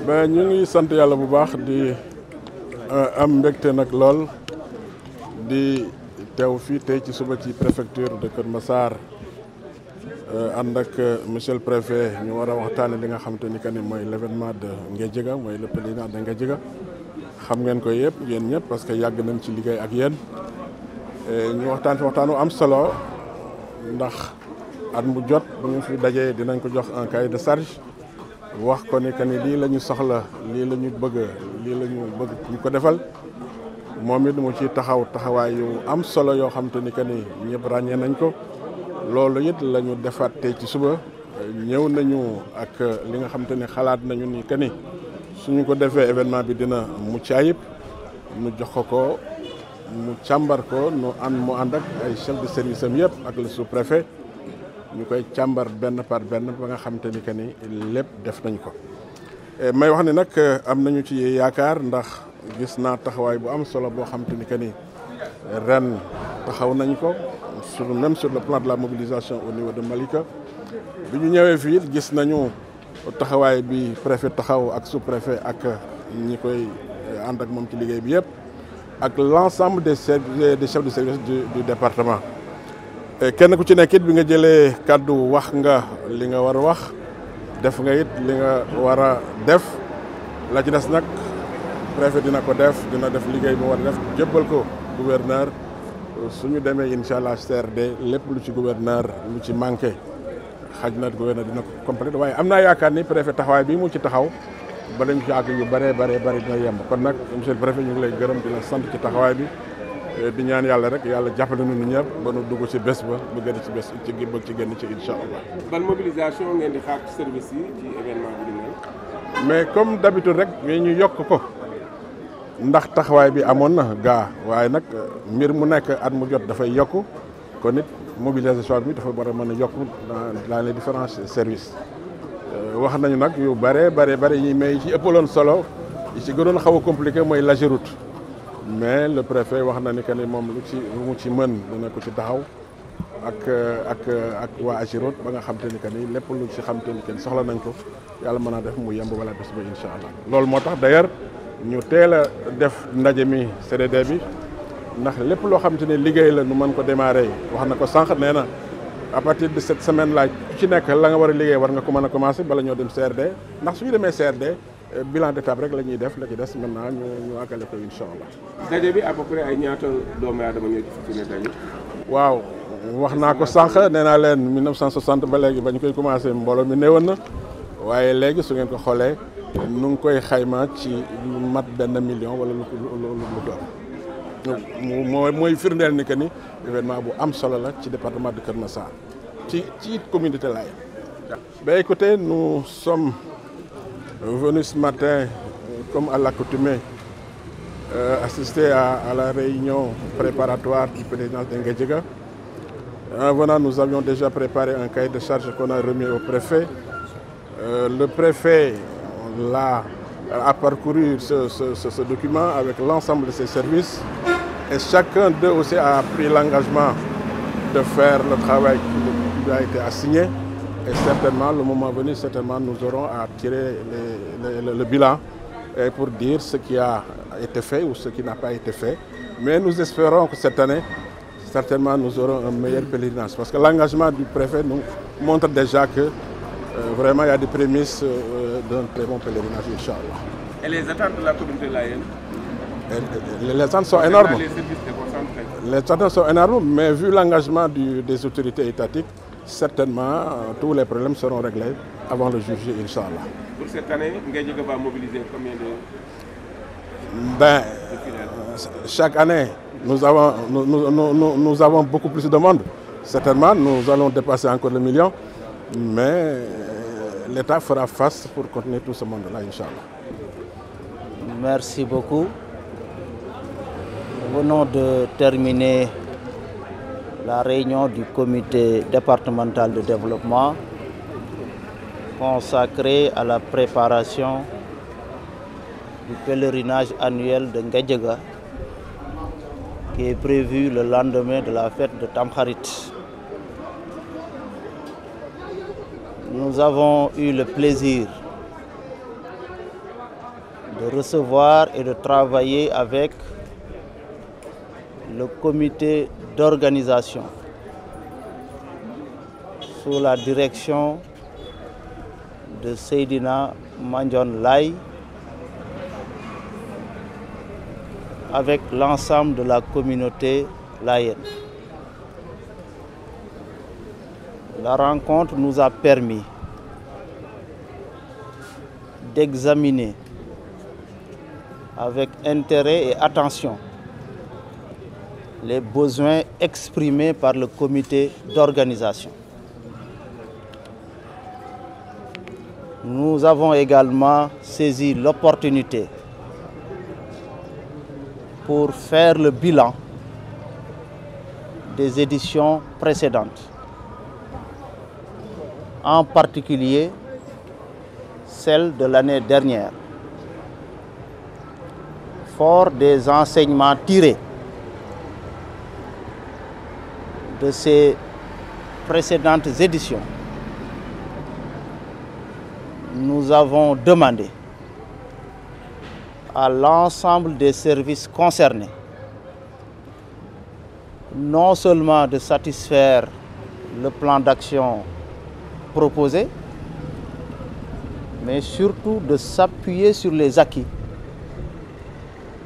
ba ñu ngi sant yàlla bu baax di am mbégte nag lool di teew fii tey ci suba ci préfecture de Kër Massar ànd ak monsieur le préfet ñu war a waxtaane li nga xam te ni que ni mooy l'événement de Nguédiaga mooy le pèlerinage de Nguédiaga xam ngeen ko yëpp yéen ñëpp parce que yàgg nañ ci liggéey ak yéen ñu waxtaan fi waxtaanu am solo ndax at mu jot bu ñu fi dajee dinañ ko jox un cahier de charge wax ko ni que ni lii la ñu soxla lii la ñu bëgg ñu ko defal moom it mu ci taxawaay yu am solo yoo xam te ni que ni ñëpp ràññee nañ ko loolu it la ñu defaat tey ci suba ñëw nañu ak li nga xam te ni xalaat nañu ni que ni suñu ko defee événement bi dina mucc ayib ñu jox ko mu càmbar ko mu ànd ak ay chef de service am yëpp ak le sous-préfet ñu koy càmbar benn par benn ba nga xam te ni que ni lépp def nañ ko. may wax ni nag am nañu ci yaakaar ndax gis naa taxawaay bu am solo boo xam te ni que ni ren taxaw nañ ko même sur le plan de la mobilisation au niveau de Malika. bi ñu ñëwee fii gis nañu taxawaay bi préfet taxaw ak sous-préfet ak ñi koy ànd ak moom ci liggéey bi yëpp ak l'ensemble des chefs de service du département. kenn ku ci nekk it bi nga jëlee kàddu wax nga li nga war a wax def nga it li nga war a def la ci des nag préfet dina ko def dina def liggéey bi war a def jébbal ko gouverneur suñu demee incha allah CRD lépp lu ci gouverneur lu ci manqué xaj na gouverneur dina ko complété waaye am naa yaakaar ni préfet taxawaay bi mu ci taxaw ba lañ ci àgg yu bëree dina yemb kon nag monsieur le préfet ñu ngi lay gërëm di la sant ci taxawaay bi. di ñaan yàlla rek yàlla jàppale nu ñëpp ba nu dugg ci bés ba bu gën ci bés ci bëgg ci génn ci incha allah. ban mobilisation ngeen di xaar ci service yi ci événement bi di mel. mais comme d'habitude rek ñu yokk ko ndax taxawaay bi amoon na gaa waaye nag mbir mu nekk at mu jot dafay yokk kon it mobilisation bi dafa war a mën a yokk dans les différents services. wax nañu nag yu bëree yi mais yi ci ëppaloon solo yi ci gënoon xaw a compliqué mooy l'AGEROUTE. mais le préfet wax na ni que ni moom lu mu ci mën dina ko ci taxaw ak waa AGEROUTE ba nga xam te ni que ni lépp lu ci xam te ni que ni soxla nañ ko yàlla mën a def mu yemb wala bés ba incha allah. loolu moo tax d'ailleurs ñu teel a def ndaje mi CDD bi ndax lépp loo xam te ni liggéey la nu mën ko démarrer wax na ko sànq nee na à partir de cette semaine là ku ci nekk la nga war a liggéey war nga ko mën a commencer bala ñoo dem CRD ndax suñu demee CRD. bilan d'étape rek la ñuy def la ci des maintenant ñu àggale ko incha allah. daje bi à peu près ay ñaata doomu aadama ñoo ci ne daje. waaw wax naa ko sànq nee naa leen 1960 ba léegi ba ñu koy commencé mbooloo mi néewoon na waaye léegi su ngeen ko xoolee nu ngi koy xayma ci lu mat 1 million wala lu ko mooy firndeel ni que ni événement bu am solo la ci département de Kër Massar ci communauté Layène. Ben écoutez, nous sommes venus ce matin, comme à l'accoutumée, assister à la réunion préparatoire du pèlerinage de Nguédiaga. En venant, nous avions déjà préparé un cahier de charge qu'on a remis au préfet. Le préfet a parcouru ce document avec l'ensemble de ses services et chacun d'eux aussi a pris l'engagement de faire le travail qui lui a été assigné. Et certainement, le moment venu, certainement, nous aurons à tirer le bilan pour dire ce qui a été fait ou ce qui n'a pas été fait. Mais nous espérons que cette année, certainement, nous aurons un meilleur pèlerinage. Parce que l'engagement du préfet nous montre déjà que vraiment, il y a des prémices d'un très bon pèlerinage, Inch'Allah. Et les attentes de la communauté layène? Les attentes sont énormes. Les attentes sont énormes, mais vu l'engagement des autorités étatiques, certainement, tous les problèmes seront réglés avant le juillet, Inch'Allah. Pour cette année, Nguédiaga va mobiliser combien de... Chaque année, nous avons beaucoup plus de monde. Certainement, nous allons dépasser encore le million, mais l'État fera face pour contenir tout ce monde-là, Inch'Allah. Merci beaucoup. Nous venons de terminer la réunion du comité départemental de développement consacrée à la préparation du pèlerinage annuel de Nguédiaga qui est prévu le lendemain de la fête de Tamkharit. Nous avons eu le plaisir de recevoir et de travailler avec le comité d'organisation sous la direction de Seydina Mandione Laye, avec l'ensemble de la communauté layène. La rencontre nous a permis d'examiner avec intérêt et attention les besoins exprimés par le comité d'organisation. Nous avons également saisi l'opportunité pour faire le bilan des éditions précédentes, en particulier celle de l'année dernière. Fort des enseignements tirés de ces précédentes éditions, nous avons demandé à l'ensemble des services concernés non seulement de satisfaire le plan d'action proposé, mais surtout de s'appuyer sur les acquis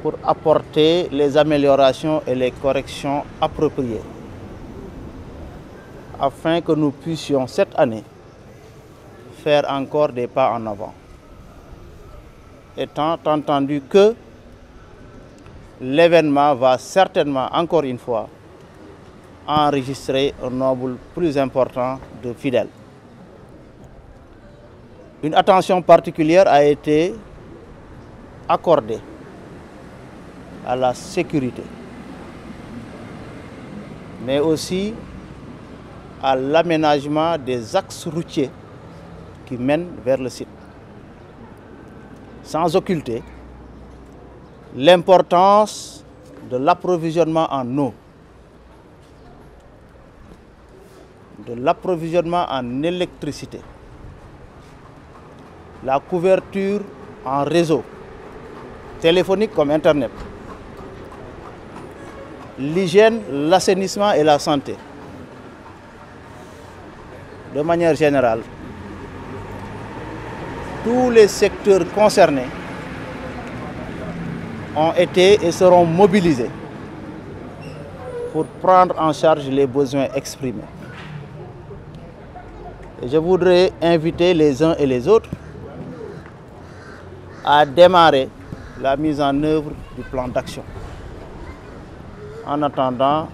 pour apporter les améliorations et les corrections appropriées, afin que nous puissions cette année faire encore des pas en avant. Étant entendu que l'événement va certainement, encore une fois, enregistrer un nombre plus important de fidèles. Une attention particulière a été accordée à la sécurité, mais aussi à l'aménagement des axes routiers qui mènent vers le site, sans occulter l'importance de l'approvisionnement en eau, de l'approvisionnement en électricité, la couverture en réseau téléphonique comme Internet, l'hygiène, l'assainissement et la santé. De manière générale, tous les secteurs concernés ont été et seront mobilisés pour prendre en charge les besoins exprimés. Et je voudrais inviter les uns et les autres à démarrer la mise en œuvre du plan d'action, en attendant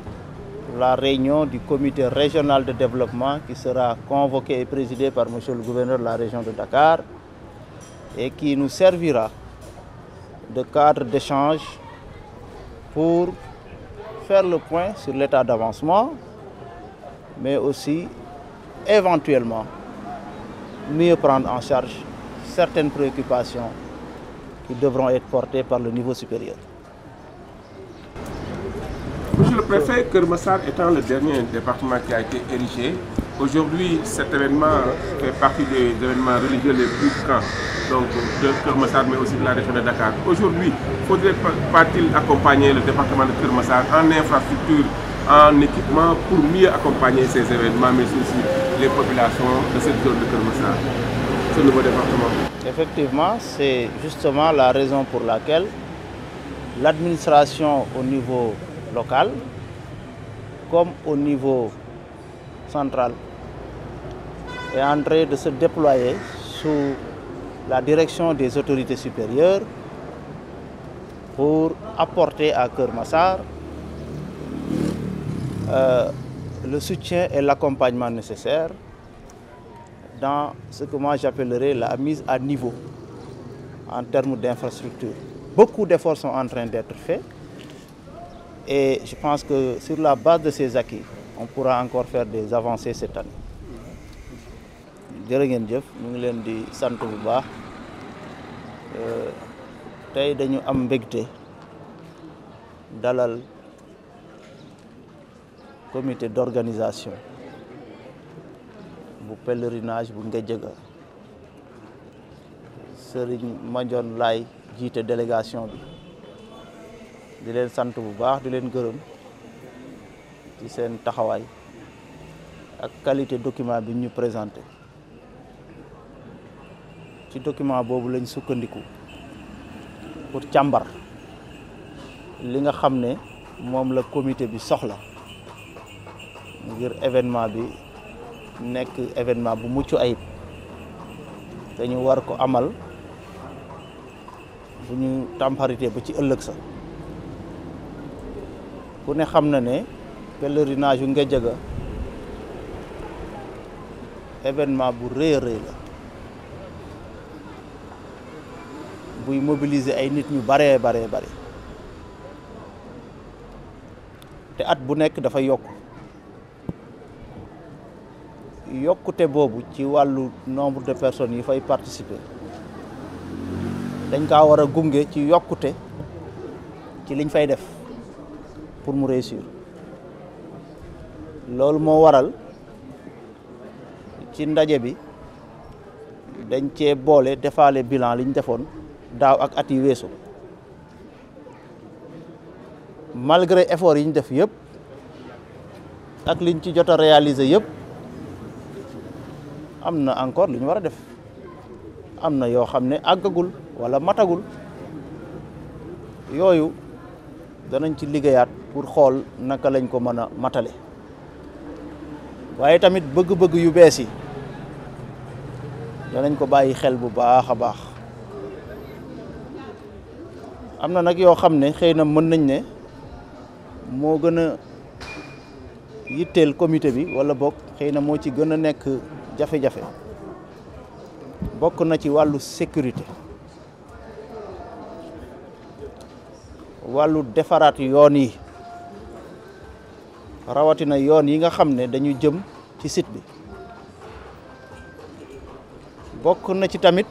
la réunion du comité régional de développement qui sera convoquée et présidée par M. le gouverneur de la région de Dakar et qui nous servira de cadre d'échange pour faire le point sur l'état d'avancement, mais aussi éventuellement mieux prendre en charge certaines préoccupations qui devront être portées par le niveau supérieur. Monsieur le préfet, Keur Massar étant le dernier département qui a été érigé, aujourd'hui cet événement fait partie des événements religieux les plus grands donc, de Keur Massar, mais aussi de la région de Dakar. Aujourd'hui, faudrait-il accompagner le département de Keur Massar en infrastructure, en équipement pour mieux accompagner ces événements, mais aussi les populations de cette zone de Keur Massar, ce nouveau département? Effectivement, c'est justement la raison pour laquelle l'administration au niveau local comme au niveau central est en train de se déployer sous la direction des autorités supérieures pour apporter à Keur Massar le soutien et l'accompagnement nécessaires dans ce que moi j'appellerais la mise à niveau en termes d'infrastructures. Beaucoup d'efforts sont en train d'être faits et je pense que sur la base de ces acquis, on pourra encore faire des avancées cette année. Jërë ngeen jëf, ñu ngi leen di sant bu baax tey dañu am mbégte dalal comité d'organisation bu pèlerinage bu Ngédiaga Serigne Mandione Laye jiite délégation bi di leen sant bu baax di leen gërëm ci seen taxawaay ak qualité document bi ñu présenté ci document boobu lañ sukkandiku pour càmbar li nga xam ne moom la comité bi soxla ngir événement bi nekk événement bu mucc ayib dañu war ko amal bu ñu temporité ba ci ëllëg sa ku ne xam na ne pèlerinage yu Ngédiaga événement bu rëy a rëy la buy mobiliser ay nit ñu baree bare te at bu nekk dafa yokkute boobu ci wàllu nombre de personnes yi fay participer dañ kaa war a gunge ci yokkute ci liñ fay def pour mu réussir loolu moo waral ci ndaje bi dañ cee boole defaale bilan liñ defoon daaw ak at yi weesu malgré effort yi ñu def yëpp ak liñ ci jot a réaliser yëpp am na encore lu ñu war a def am na yoo xam ne àggagul wala matagul yooyu danañ ci liggéeyaat pour xool naka lañ ko mën a matale waaye tamit bëgg-bëgg yu bees yi danañ ko bàyyi xel bu baax a baax am na nag yoo xam ne xëy na mën nañ ne moo gën a yitteel comité bi wala bokk xëy na moo ci gën a nekk jafe-jafe bokk na ci wàllu sécurité wàllu defaraat yoon yi rawatina yoon yi nga xam ne dañu jëm ci site bi bokk na ci tamit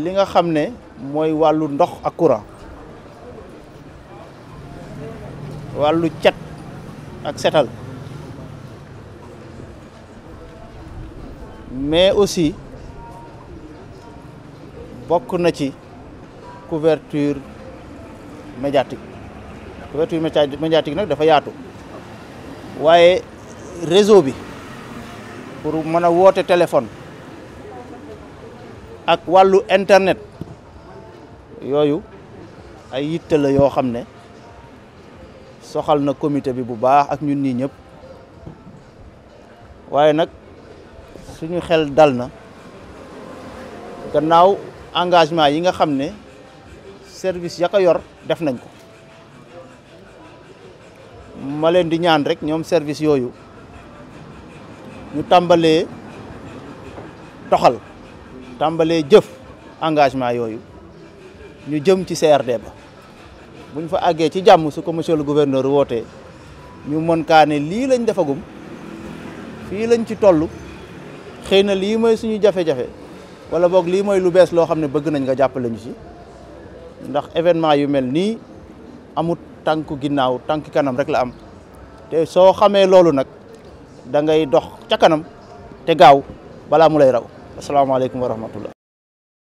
li nga xam ne mooy wàllu ndox ak courant wàllu cet ak setal mais aussi bokk na ci couverture médiatique nag dafa yaatu waaye réseau bi pour mën a woote téléphone ak wàllu internet yooyu ay yitte la yoo xam ne soxal na comité bi bu baax ak ñun ñii ñëpp waaye nag suñu xel dal na gannaaw engagement yi nga xam ne service ya ko yor def nañ ko ma leen di ñaan rek ñoom service yooyu ñu tàmbalee doxal tàmbalee jëf engagement yooyu ñu jëm ci CRD ba buñ fa àggee ci jàmm su ko monsieur le gouverneur wootee ñu mën kaa ne lii lañ defagum fii lañ ci toll xëy na lii mooy suñu jafe-jafe wala boog lii mooy lu bees loo xam ne bëgg nañ nga jàppale ñu ci ndax événement yu mel nii amut tànku ginnaaw tànk kanam rek la am te soo xamee loolu nag da ngay dox ca kanam te gaaw balaa mu lay raw asalaamaaleykum wa rahmatullah